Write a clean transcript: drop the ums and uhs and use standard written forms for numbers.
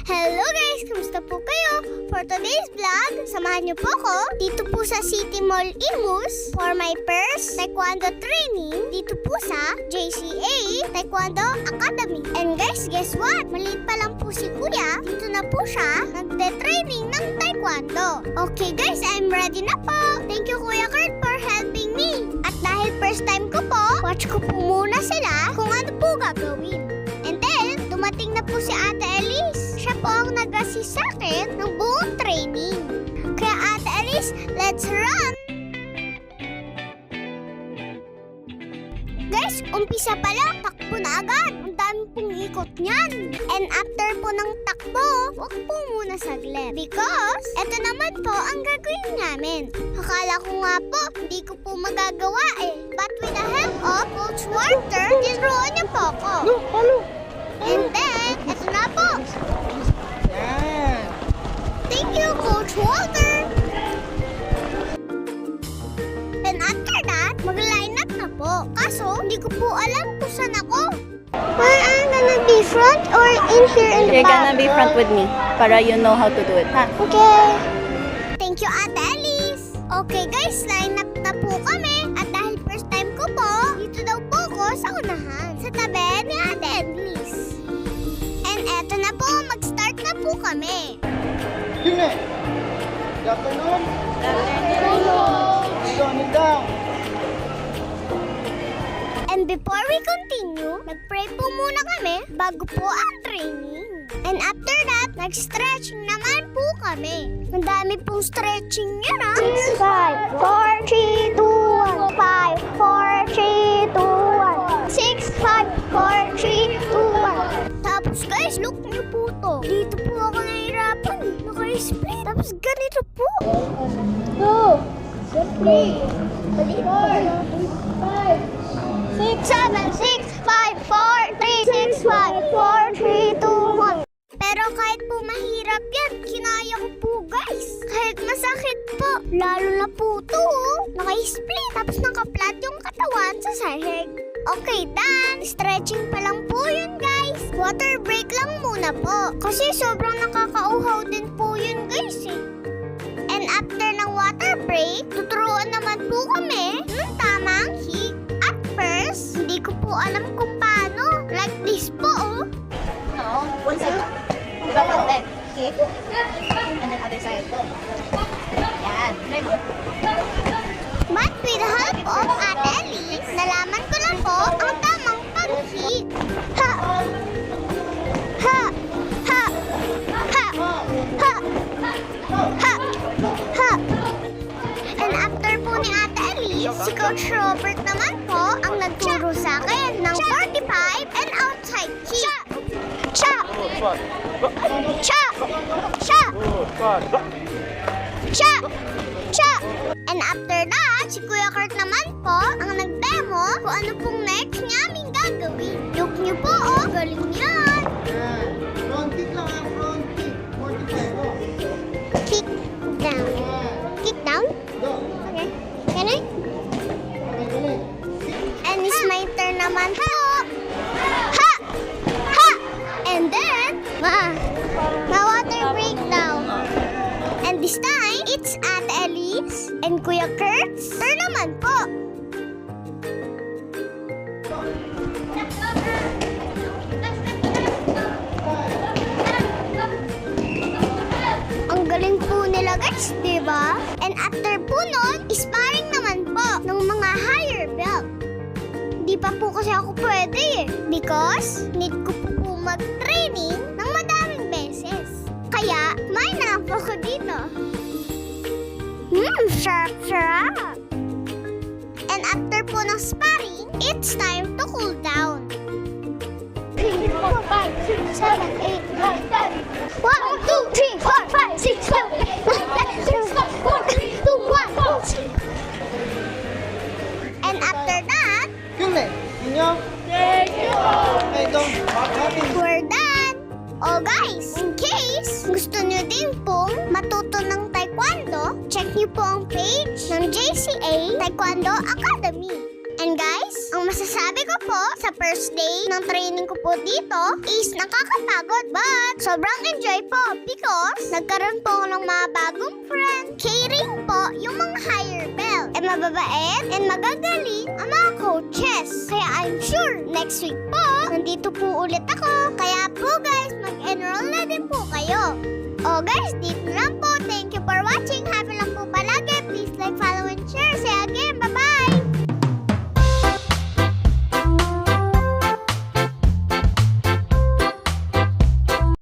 Hello guys! Kamusta po kayo? For today's vlog, samahan niyo po ako dito po sa City Mall Imus for my first Taekwondo training dito po sa JCA Taekwondo Academy. And guys, guess what? Maliit pa lang po si Kuya. Dito na po siya nagte-training ng Taekwondo. Okay guys, I'm ready na po. Thank you Kuya Kurt for helping me. At dahil first time ko po, watch ko po muna sila kung ano po gagawin. And then, dumating na po si Ate Elise. Siya po ang nag-assist sa akin ng buong training. Kaya Ate Elise, let's run! Guys, umpisa pa lang, takbo na agad. Ang dami pong ikot niyan. And after po ng takbo, huwag po muna saglit. Because, eto naman po ang gagawin namin. Akala ko nga po, hindi ko po magagawa eh. But with the help of Coach Walter, tinuruan niya po ako. And then, eto na po. Thank you, Coach Walter. And after that, mag-line up na po. Kaso, hindi ko po alam kung saan ako. Where am I gonna be front or in here in the You're back? gonna be front with me para you know how to do it, ha? Okay. Thank you, Ate Elise. Okay guys, line up na po kami. At dahil first time ko po, dito daw po ko sa unahan. Sa tabi ni Ate Elise. And eto na po, mag-start na po kami. Good afternoon. Kneel down. And before we continue, nag-pray po muna kami bago po ang training. And after that, nag-stretching naman po kami. Ang dami pong stretching yan ha. 5, 4, 3, 2, 1. 5, 4, 3, 2, 1. 6, 5, 4, 3, 2, 1. Tapos guys, look niyo po to. Dito po ako nahihirapan eh. Naka-split. Tapos ganito po. 2, 3, 4, 5, 6, 7, 6, 5, 4, 3, 6, 5, 4, 3, 2, 1. Pero kahit po mahirap yan, kinaya ko po guys. Kahit masakit po, lalo na po to. Naka-split, tapos naka-flat yung katawan sa sahig. Okay, done. Stretching pa lang po yun guys. Water break lang muna po. Kasi sobrang nakakauhaw din po yun guys eh. And after ng water break, tuturuan naman po kami ng tamang kick. At first, hindi ko po alam kung paano. Like this po, oh. No, one side. Back one leg. Kick. And then other side. Yan. Try mo. But with the help of Ate Elise, nalaman ko na po ang tamang pag-kick. Ha! Ha! Ha! Ha! Ha! Ha! Ha! And after po ni Ate Elise, si Coach Robert naman po ang nagturo sa akin ng 45 and outside kick. Cha! Cha! Cha! Cha! Cha! And after that, si Kuya Kurt naman po ang nag-demo kung ano pong next niya aming gagawin. Look niyo po, oh. Galing yan. Front kick lang ang front kick. 45 po. Kick down. Kick down? Go. Okay. Can I? Okay, dali. And it's my turn naman po. Ha! Ha! And then, water break down. And this time, it's Ate Elise and Kuya Kurt's turn naman po. Ang galing po nila guys, di ba? And after po nun, sparring naman po ng mga higher belt. Di pa po kasi ako pwede eh. Because, need ko po mag-training ng madaming beses. Kaya, kumain na lang po ako dito. Sarap! And after po ng sparring, it's time to cool down. 3, 4, 5, 6, 7, 8, 9, 10. 1, 2, 3, 4, 5, 6, 7, 8, 9, 10, 6, 5, 4, 3, 2, 1. And after that, Kyle, inyo? Thank you. Hey, don't. Happy. we're done! Oh guys, in case gusto nyo din pong matuto ng Taekwondo, check nyo po ang page ng JCA Taekwondo Academy. And guys, Ang masasabi ko po sa first day ng training ko po dito is nakakapagod but sobrang enjoy po because nagkaroon po ako ng mga bagong friend. Caring po yung mga higher belt. And mababait and magagaling ang mga coaches. Kaya I'm sure next week po, nandito po ulit ako. Kaya po guys, mag-enroll na din po kayo. O guys, dito na